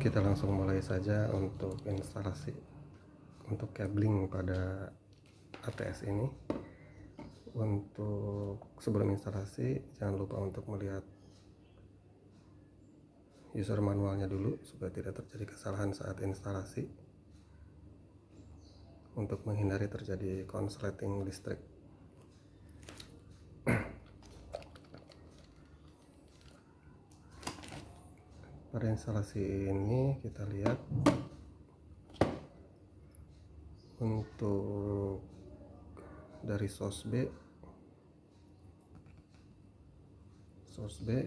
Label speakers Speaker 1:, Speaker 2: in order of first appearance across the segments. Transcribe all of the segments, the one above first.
Speaker 1: Kita langsung mulai saja untuk instalasi untuk cabling pada ATS ini. Untuk sebelum instalasi, jangan lupa untuk melihat user manualnya dulu supaya tidak terjadi kesalahan saat instalasi, untuk menghindari terjadi konsleting listrik. Pada instalasi ini kita lihat untuk dari source B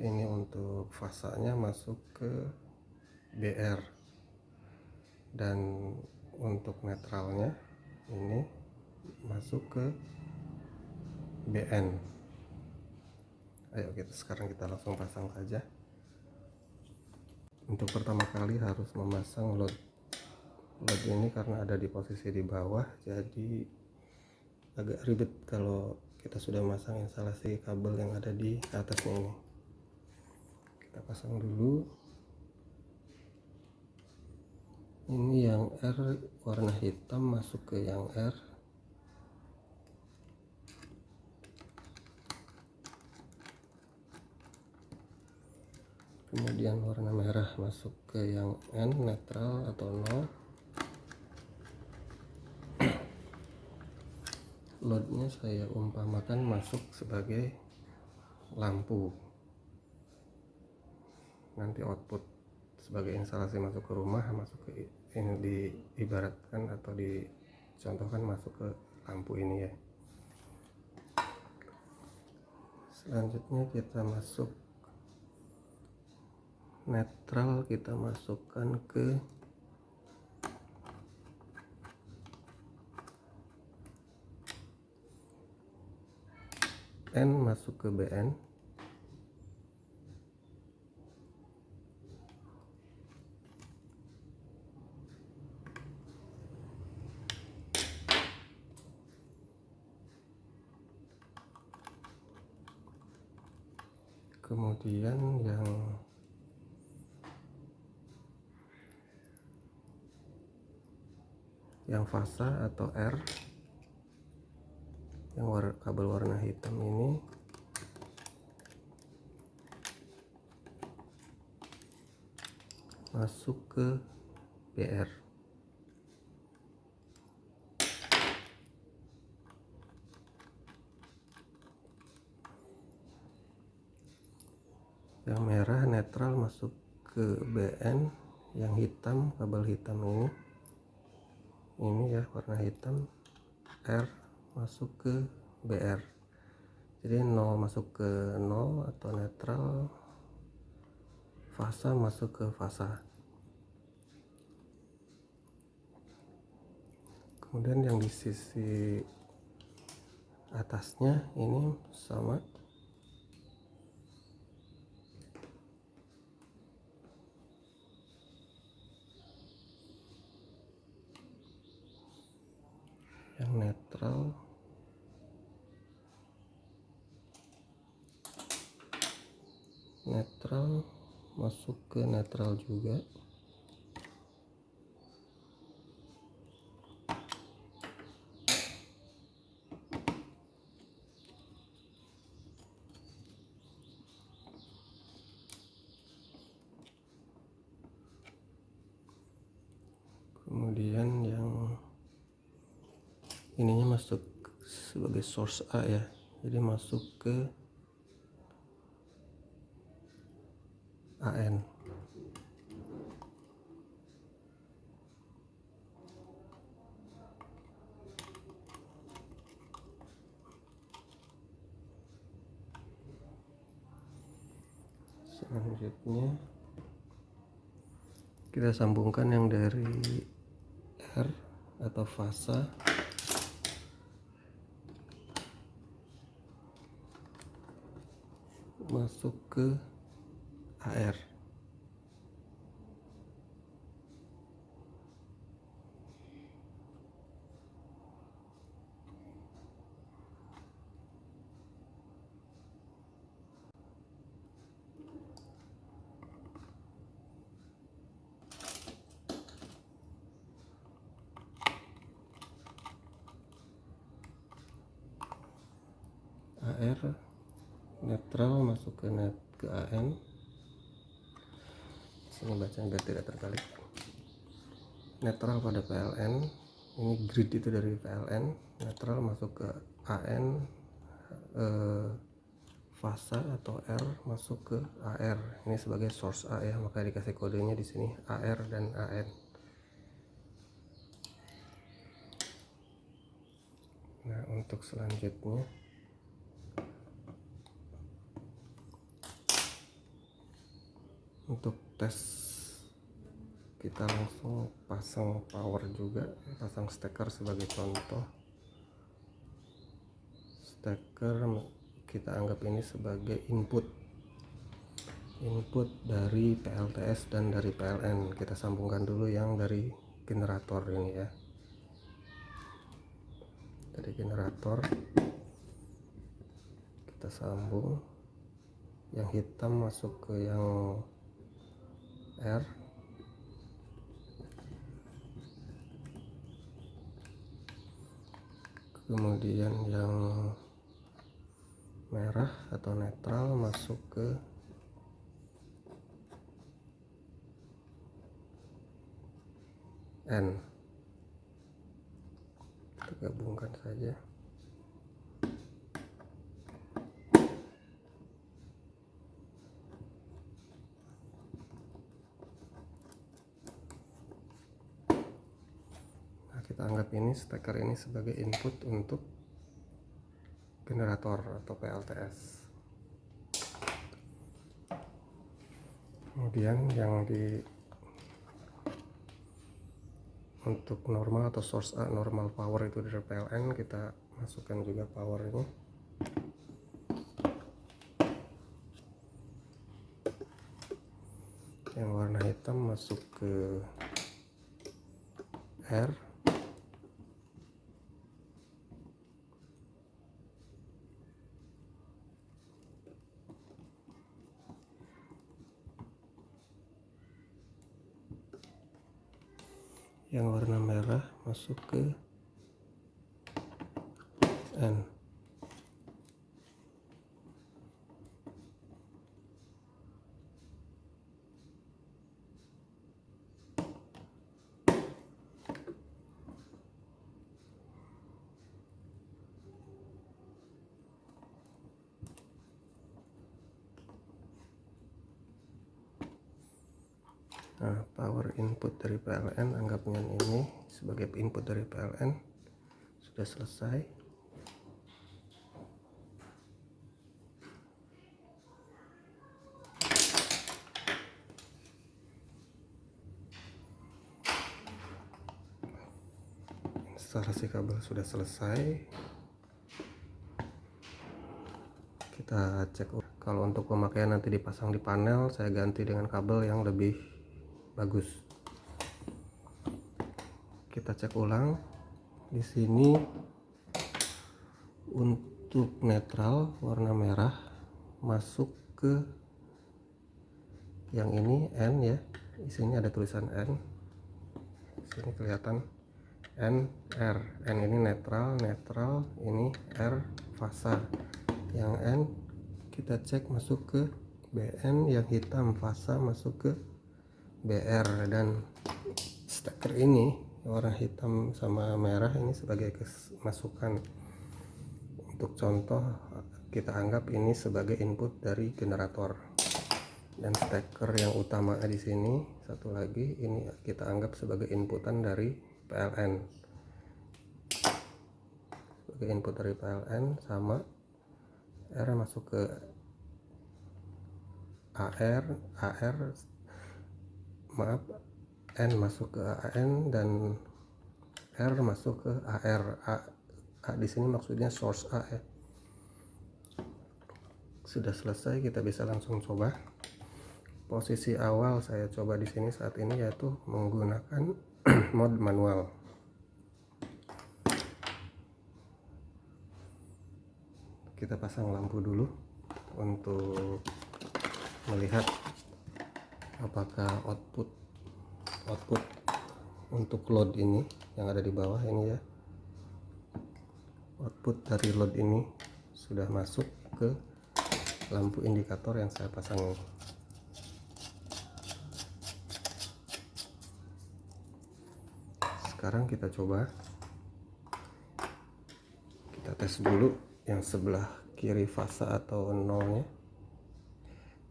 Speaker 1: ini untuk fasanya masuk ke BR, dan untuk netralnya ini masuk ke BN. Ayo sekarang kita langsung pasang saja. Untuk pertama kali harus memasang load ini karena ada di posisi di bawah, jadi agak ribet kalau kita sudah masang instalasi kabel yang ada di atasnya ini. Kita pasang dulu. Ini yang R warna hitam masuk ke yang R. Kemudian warna merah masuk ke yang N, netral atau 0. Loadnya saya umpamakan masuk sebagai lampu. Nanti output sebagai instalasi masuk ke rumah, masuk ke ini, diibaratkan atau dicontohkan masuk ke lampu ini ya. Selanjutnya kita masuk netral, kita masukkan ke N, masuk ke BN. Kemudian yang fasa atau R, yang kabel warna hitam ini masuk ke BR. Yang merah netral masuk ke BN, yang hitam, kabel hitam ini ya warna hitam, R masuk ke BR. Jadi 0 masuk ke 0 atau netral, fasa masuk ke fasa. Kemudian yang di sisi atasnya ini sama, yang netral masuk ke netral juga. Kemudian yang ininya masuk sebagai source A ya, jadi masuk ke AN. Selanjutnya kita sambungkan yang dari R atau fasa masuk ke AR. AR, netral masuk ke AN. Sini bacanya biar tidak terbalik. Netral pada PLN, ini grid itu dari PLN, netral masuk ke AN, fasa atau R masuk ke AR. Ini sebagai source A ya, maka dikasih kodenya di sini AR dan AN. Nah, untuk selanjutnya untuk tes kita langsung pasang power juga, pasang steker sebagai contoh. Steker kita anggap ini sebagai input dari PLTS dan dari PLN. Kita sambungkan dulu yang dari generator ini ya, dari generator kita sambung, yang hitam masuk ke yang R, kemudian yang merah atau netral masuk ke N. Kita gabungkan saja. Nah, kita anggap ini steker ini sebagai input untuk generator atau PLTS. Kemudian yang untuk normal atau source A, normal power itu dari PLN, kita masukkan juga power ini. Yang warna hitam masuk ke R, yang warna merah masuk ke N. Nah, power input dari PLN, anggapnya ini sebagai input dari PLN sudah selesai. Instalasi kabel sudah selesai. Kita cek. Kalau untuk pemakaian nanti dipasang di panel, saya ganti dengan kabel yang lebih bagus. Kita cek ulang. Di sini untuk netral warna merah masuk ke yang ini N ya. Di sini ada tulisan N. Di sini kelihatan N, R. N ini netral, ini R fasa. Yang N kita cek masuk ke BN, yang hitam fasa masuk ke BR, dan steker ini warna hitam sama merah ini sebagai masukan. Untuk contoh kita anggap ini sebagai input dari generator, dan steker yang utama di sini satu lagi ini kita anggap sebagai inputan dari PLN, sebagai input dari PLN, sama R masuk ke N masuk ke AN, dan R masuk ke AR. A di sini maksudnya source A ya. Sudah selesai, kita bisa langsung coba. Posisi awal saya coba di sini saat ini yaitu menggunakan mode manual. Kita pasang lampu dulu untuk melihat apakah output untuk load ini yang ada di bawah ini ya, output dari load ini sudah masuk ke lampu indikator yang saya pasang ini. Sekarang kita coba, kita tes dulu yang sebelah kiri fasa atau nolnya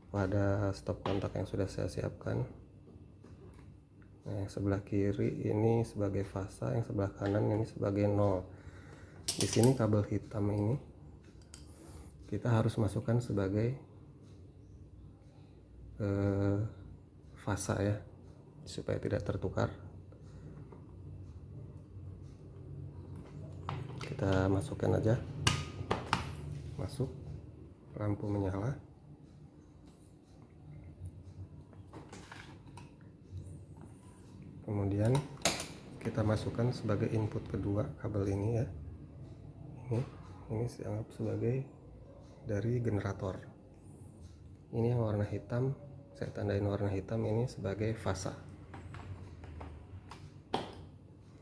Speaker 1: pada stop kontak yang sudah saya siapkan. Nah, yang sebelah kiri ini sebagai fasa, yang sebelah kanan ini sebagai nol. Di sini kabel hitam ini kita harus masukkan sebagai fasa ya, supaya tidak tertukar. Kita masukkan aja, masuk, lampu menyala. Kemudian kita masukkan sebagai input kedua kabel ini ya. Ini dianggap sebagai dari generator. Ini yang warna hitam, saya tandain warna hitam ini sebagai fasa.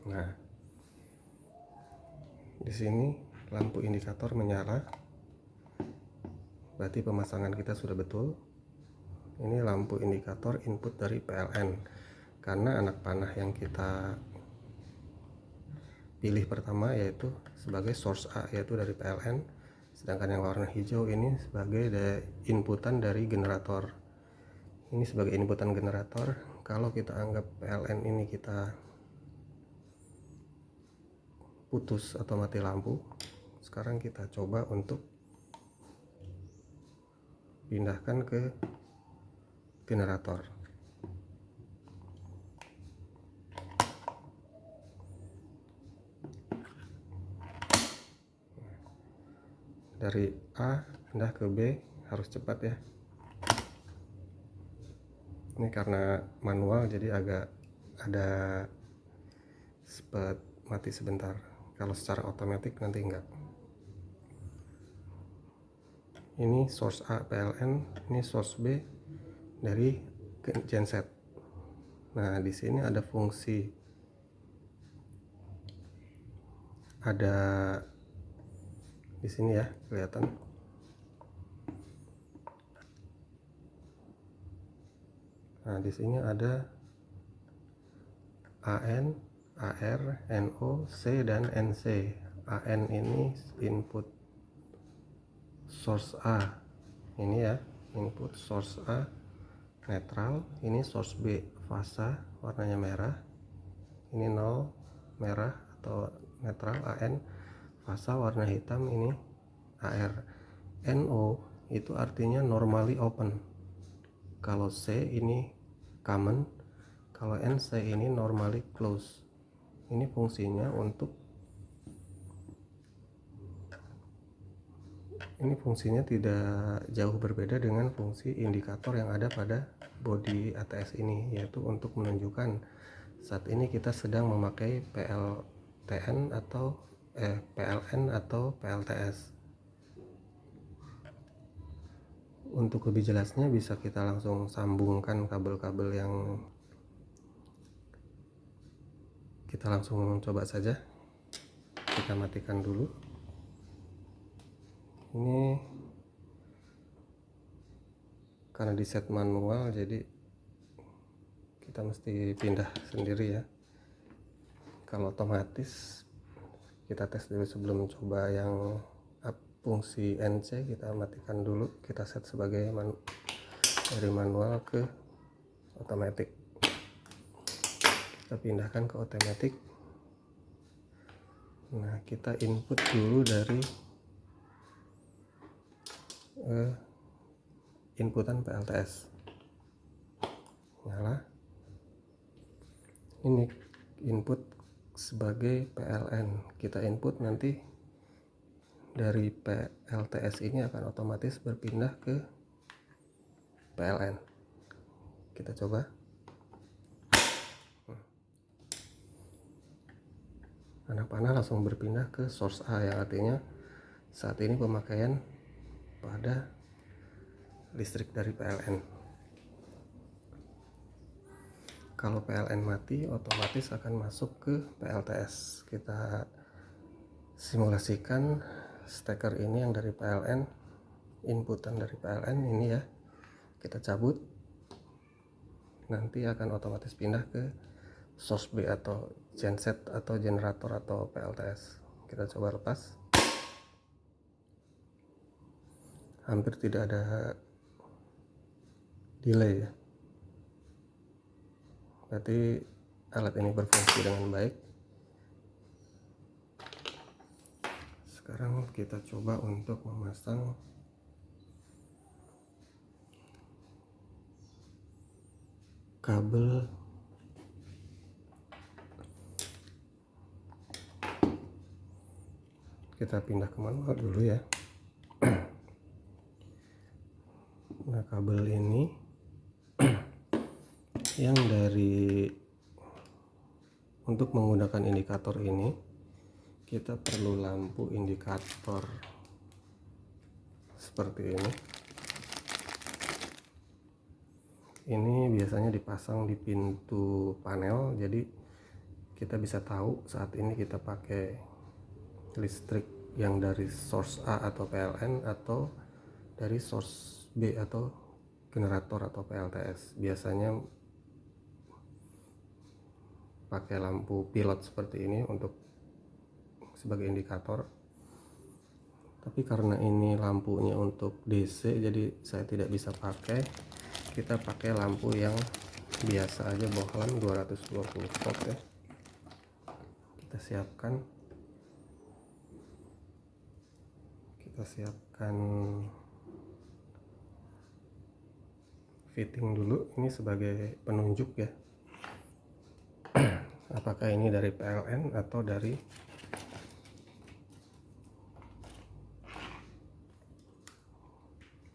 Speaker 1: Nah, di sini lampu indikator menyala, berarti pemasangan kita sudah betul. Ini lampu indikator input dari PLN, karena anak panah yang kita pilih pertama yaitu sebagai source A, yaitu dari PLN, sedangkan yang warna hijau ini sebagai inputan dari generator. Ini sebagai inputan generator. Kalau kita anggap PLN ini kita putus atau mati lampu, sekarang kita coba untuk pindahkan ke generator. Dari A pindah ke B harus cepat ya. Ini karena manual jadi agak ada sempat mati sebentar. Kalau secara otomatis nanti enggak. Ini source A PLN, ini source B dari genset. Nah, di sini ada fungsi, ada di sini ya, kelihatan. Nah, di sini ada AN, AR, NO, C dan NC. AN ini input source A. Ini ya, input source A netral, ini source B fasa warnanya merah. Ini 0 merah atau netral AN, fasa warna hitam ini AR. NO itu artinya normally open. Kalau C ini common, kalau NC ini normally close. Ini fungsinya tidak jauh berbeda dengan fungsi indikator yang ada pada bodi ATS ini, yaitu untuk menunjukkan saat ini kita sedang memakai PLN atau PLTS. Untuk lebih jelasnya bisa kita langsung sambungkan kabel-kabel yang kita langsung coba saja. Kita matikan dulu. Ini karena di set manual jadi kita mesti pindah sendiri ya. Kalau otomatis kita tes dulu sebelum coba yang fungsi NC, kita matikan dulu, kita set sebagai dari manual ke otomatis. Kita pindahkan ke otomatis. Nah, kita input dulu dari inputan PLTS. Nyala. Ini input sebagai PLN. Kita input, nanti dari PLTS ini akan otomatis berpindah ke PLN. Kita coba. Anak panah langsung berpindah ke source A, yang artinya saat ini pemakaian pada listrik dari PLN. Kalau PLN mati, otomatis akan masuk ke PLTS. Kita simulasikan steker ini yang dari PLN, inputan dari PLN ini ya, kita cabut, nanti akan otomatis pindah ke source B atau genset atau generator atau PLTS. Kita coba lepas. Hampir tidak ada delay ya, berarti alat ini berfungsi dengan baik. Sekarang kita coba untuk memasang kabel kita pindah ke manual dulu ya. Nah, kabel ini yang dari untuk menggunakan indikator ini kita perlu lampu indikator seperti ini. Ini biasanya dipasang di pintu panel, jadi kita bisa tahu saat ini kita pakai listrik yang dari source A atau PLN atau dari source B atau generator atau PLTS. Biasanya pakai lampu pilot seperti ini untuk sebagai indikator, tapi karena ini lampunya untuk DC jadi saya tidak bisa pakai. Kita pakai lampu yang biasa aja, bohlam 220 volt ya. Kita siapkan fitting dulu ini sebagai penunjuk ya, apakah ini dari PLN atau dari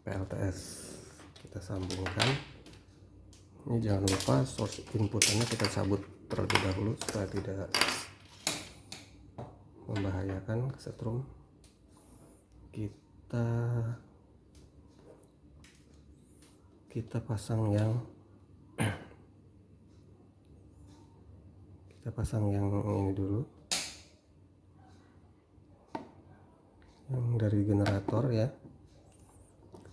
Speaker 1: PLTS. Kita sambungkan. Ini jangan lupa source inputannya kita cabut terlebih dahulu supaya tidak membahayakan kesetrum. Kita pasang yang ini dulu, yang dari generator ya.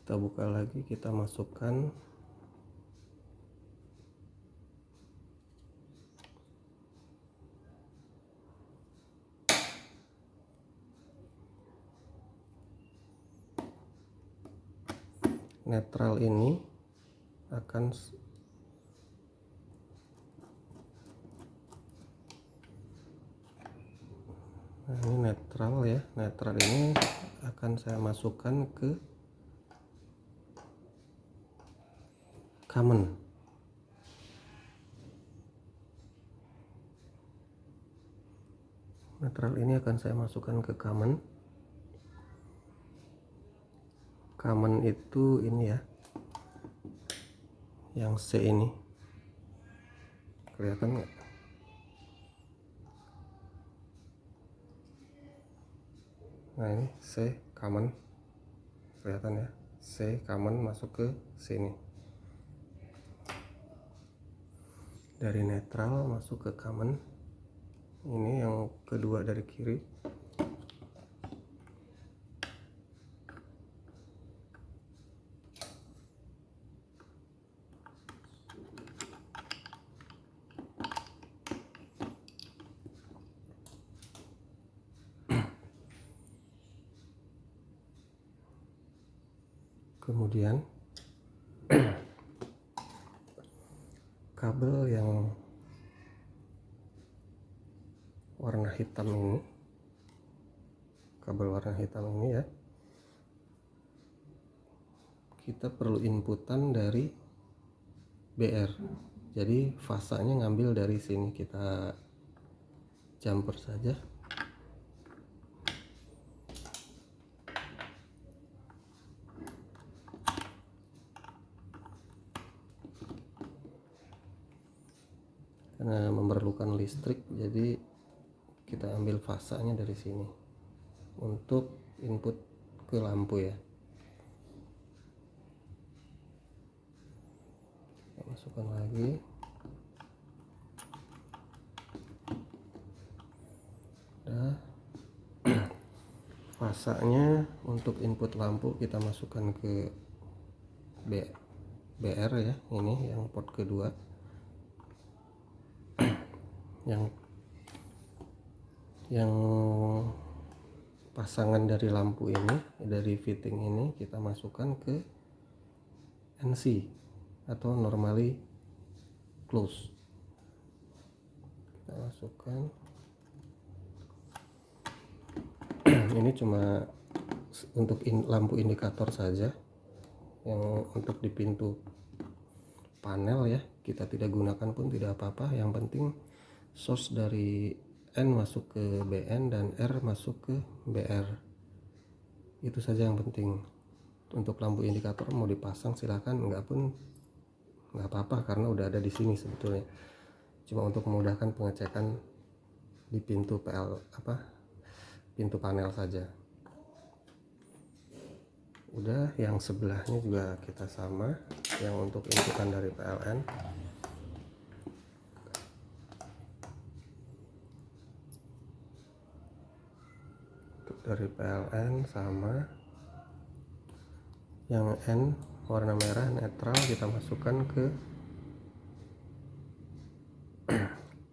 Speaker 1: Kita buka lagi, kita masukkan netral. Ini akan ini netral ya. Netral ini akan saya masukkan ke common. Netral ini akan saya masukkan ke common. Common itu ini ya, yang C ini, kelihatan nggak? Nah ini C common, kelihatan ya, C common masuk ke sini. Dari netral masuk ke common. Ini yang kedua dari kiri. Kemudian kabel yang warna hitam ini, ya, kita perlu inputan dari BR, jadi fasanya ngambil dari sini. Kita jumper saja. Karena memerlukan listrik, jadi kita ambil fasanya dari sini untuk input ke lampu ya. Kita masukkan lagi. Udah. Fasanya untuk input lampu kita masukkan ke BR ya, ini yang port kedua. yang pasangan dari lampu ini, dari fitting ini kita masukkan ke NC atau normally close. Kita masukkan. Ini cuma untuk lampu indikator saja, yang untuk di pintu panel ya kita tidak gunakan pun tidak apa-apa. Yang penting source dari N masuk ke BN dan R masuk ke BR, itu saja yang penting. Untuk lampu indikator mau dipasang silakan, enggak pun nggak apa-apa karena udah ada di sini sebetulnya. Cuma untuk memudahkan pengecekan di pintu pintu panel saja. Udah, yang sebelahnya juga kita sama, yang untuk inputan dari PLN. Untuk dari PLN sama, yang N warna merah netral kita masukkan ke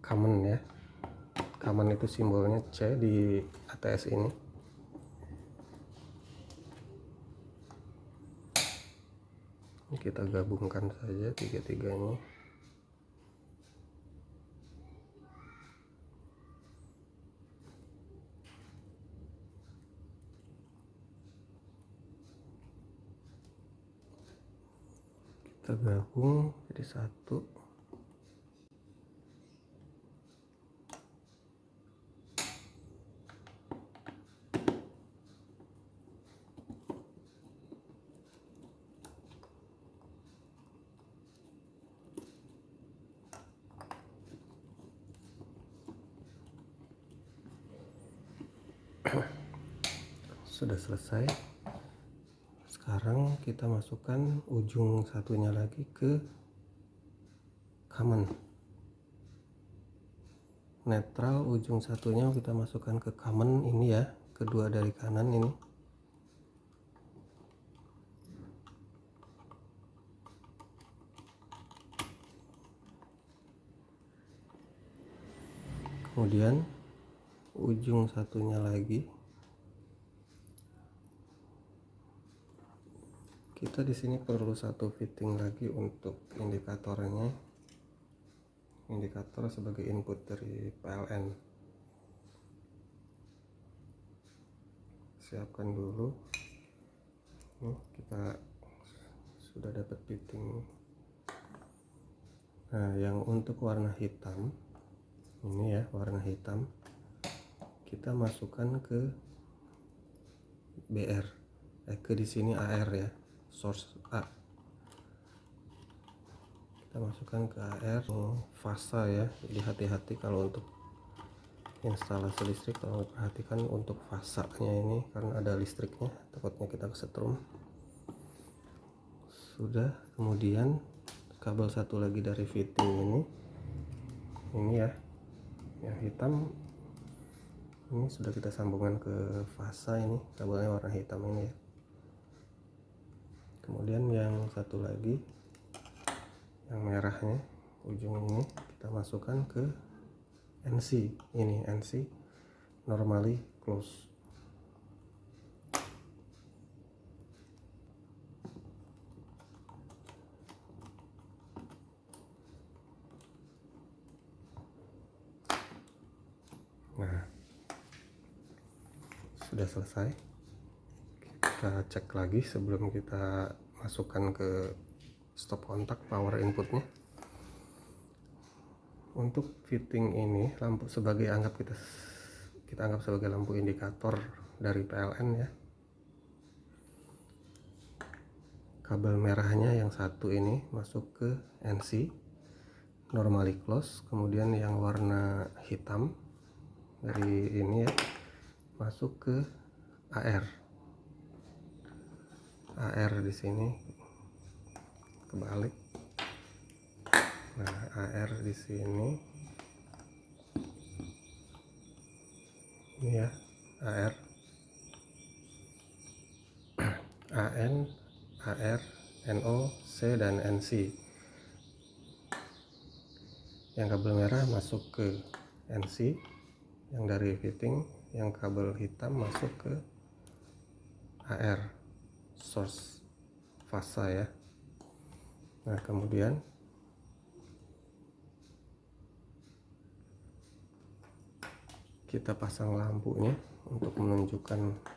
Speaker 1: common ya. Common itu simbolnya C di ATS ini. Kita gabungkan saja tiga-tiganya. Kita gabung jadi satu. Sudah selesai. Sekarang kita masukkan ujung satunya lagi ke common. Netral ujung satunya kita masukkan ke common ini ya, kedua dari kanan ini. Kemudian ujung satunya lagi kita di sini perlu satu fitting lagi untuk indikatornya. Indikator sebagai input dari PLN. Siapkan dulu. Kita sudah dapat fitting. Nah, yang untuk warna hitam ini ya, warna hitam kita masukkan ke BR. Ke di sini AR ya, source A. Kita masukkan ke AR fasa ya. Jadi hati-hati kalau untuk instalasi listrik, tolong perhatikan untuk fasanya ini karena ada listriknya, takutnya kita kesetrum. Sudah, kemudian kabel satu lagi dari fitting ini ya, yang hitam ini sudah kita sambungkan ke fasa. Ini kabelnya warna hitam ini ya. Kemudian yang satu lagi yang merahnya ujung ini kita masukkan ke NC. Ini NC normally close. Nah, sudah selesai. Kita cek lagi sebelum kita masukkan ke stop kontak power inputnya. Untuk fitting ini lampu sebagai kita anggap sebagai lampu indikator dari PLN ya. Kabel merahnya yang satu ini masuk ke NC normally close, kemudian yang warna hitam dari ini ya masuk ke AR. AR di sini kebalik. Nah, AR di sini ini ya, AR AN, AR, NO, C, dan NC. Yang kabel merah masuk ke NC, yang dari fitting. Yang kabel hitam masuk ke AR, source fasa ya. Nah, kemudian kita pasang lampunya untuk menunjukkan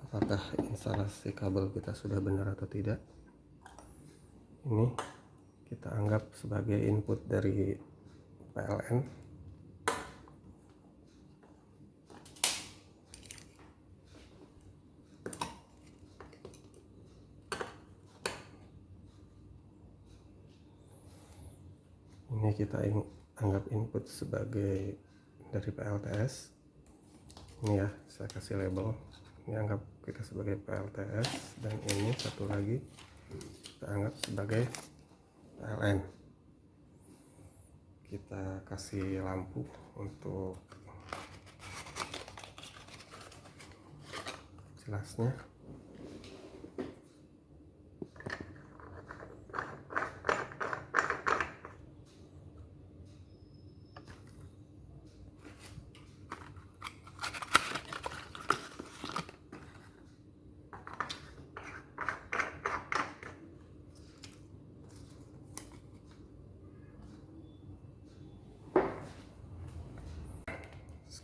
Speaker 1: apakah instalasi kabel kita sudah benar atau tidak. Ini kita anggap sebagai input dari PLN. Ini kita anggap input sebagai dari PLTS. Ini ya, saya kasih label. Ini anggap kita sebagai PLTS, dan ini satu lagi kita anggap sebagai PLN. Kita kasih lampu untuk jelasnya.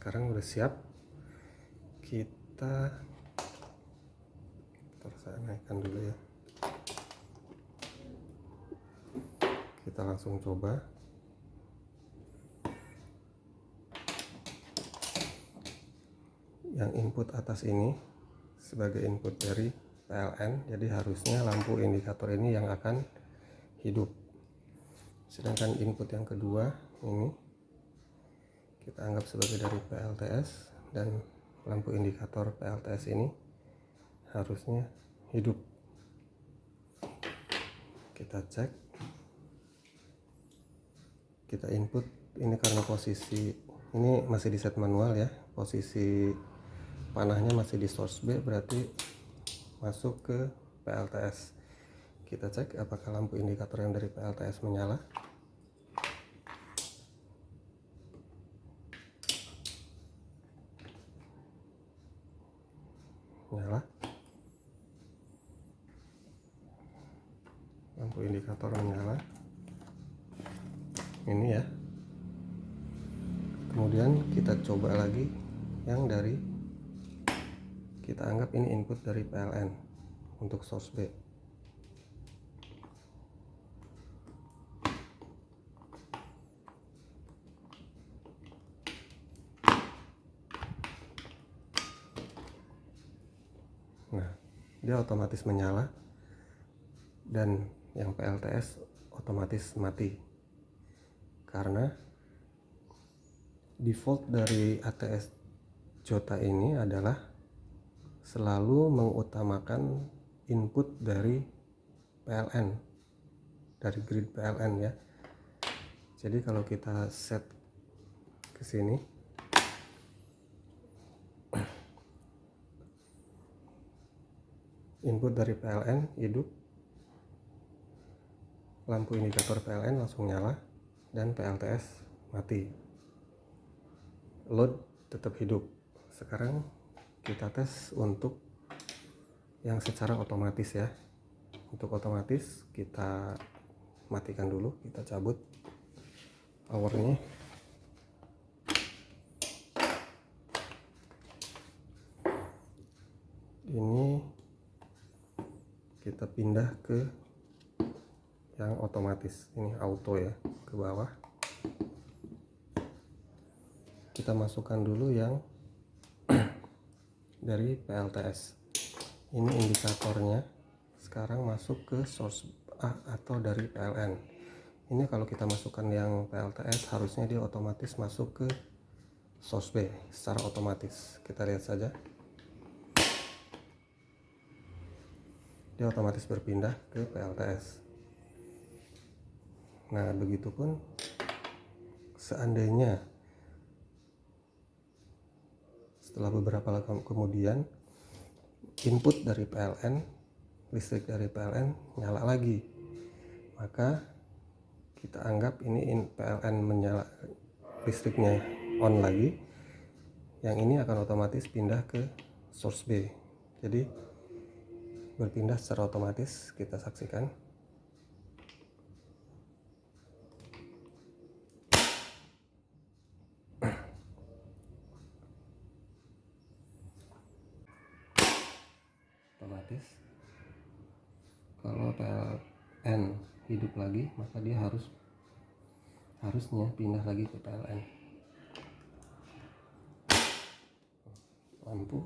Speaker 1: Sekarang udah siap. Kita saya naikkan dulu ya. Kita langsung coba. Yang input atas ini sebagai input dari PLN, jadi harusnya lampu indikator ini yang akan hidup. Sedangkan input yang kedua ini kita anggap sebagai dari PLTS, dan lampu indikator PLTS ini harusnya hidup. Kita cek, kita input. Ini karena posisi ini masih di set manual ya, posisi panahnya masih di source B, berarti masuk ke PLTS. Kita cek apakah lampu indikator yang dari PLTS menyala. Nyala. Lampu indikator menyala. Ini ya. Kemudian kita coba lagi yang dari, kita anggap ini input dari PLN untuk source B. Nah, dia otomatis menyala, dan yang PLTS otomatis mati, karena default dari ATS Jota ini adalah selalu mengutamakan input dari PLN, dari grid PLN ya. Jadi kalau kita set ke sini, input dari PLN hidup, lampu indikator PLN langsung nyala, dan PLTS mati. Load tetap hidup. Sekarang kita tes untuk yang secara otomatis ya. Untuk otomatis kita matikan dulu, kita cabut powernya. Ini kita pindah ke yang otomatis, ini auto ya, ke bawah. Kita masukkan dulu yang dari PLTS. Ini indikatornya sekarang masuk ke source A atau dari PLN. Ini kalau kita masukkan yang PLTS, harusnya dia otomatis masuk ke source B secara otomatis. Kita lihat saja, dia otomatis berpindah ke PLTS. Nah, begitupun seandainya setelah beberapa lama kemudian input dari PLN, listrik dari PLN nyala lagi, maka kita anggap ini PLN menyala, listriknya on lagi, yang ini akan otomatis pindah ke source B. Jadi berpindah secara otomatis, kita saksikan. Otomatis kalau PLN hidup lagi, maka dia harusnya pindah lagi ke PLN. Lampu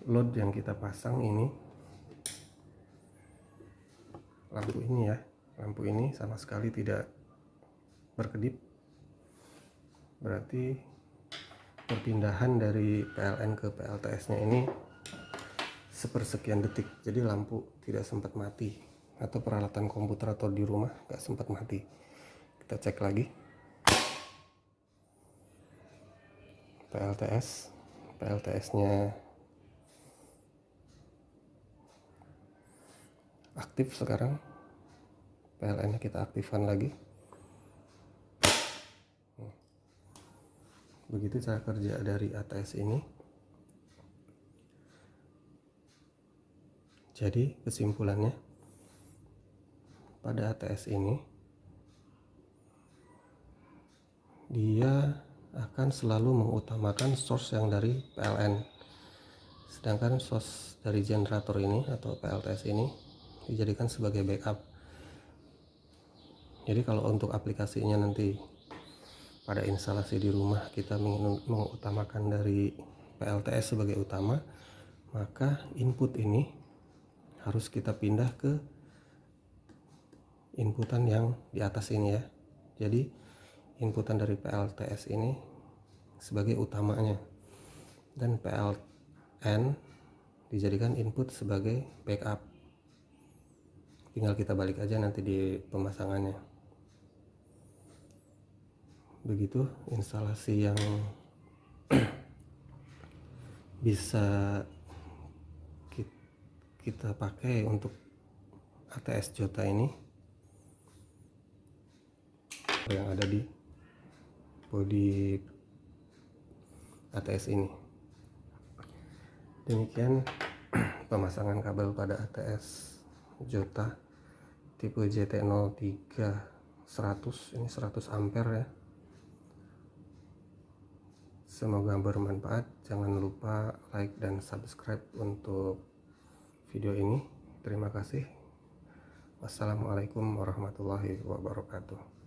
Speaker 1: load yang kita pasang ini, lampu ini sama sekali tidak berkedip, berarti perpindahan dari PLN ke PLTS nya ini sepersekian detik, jadi lampu tidak sempat mati, atau peralatan komputer atau di rumah nggak sempat mati. Kita cek lagi PLTS nya aktif sekarang. PLN nya kita aktifkan lagi. Begitu cara kerja dari ATS ini. Jadi kesimpulannya, pada ATS ini dia akan selalu mengutamakan source yang dari PLN, sedangkan source dari generator ini atau PLTS ini dijadikan sebagai backup. Jadi kalau untuk aplikasinya nanti pada instalasi di rumah kita ingin mengutamakan dari PLTS sebagai utama, maka input ini harus kita pindah ke inputan yang di atas ini ya. Jadi inputan dari PLTS ini sebagai utamanya, dan PLN dijadikan input sebagai backup. Tinggal kita balik aja nanti di pemasangannya. Begitu instalasi yang bisa kita pakai untuk ATS Jota ini, yang ada di bodi ATS ini. Demikian pemasangan kabel pada ATS Jota tipe JT03 100, ini 100 ampere ya. Semoga bermanfaat. Jangan lupa like dan subscribe untuk video ini. Terima kasih. Wassalamualaikum warahmatullahi wabarakatuh.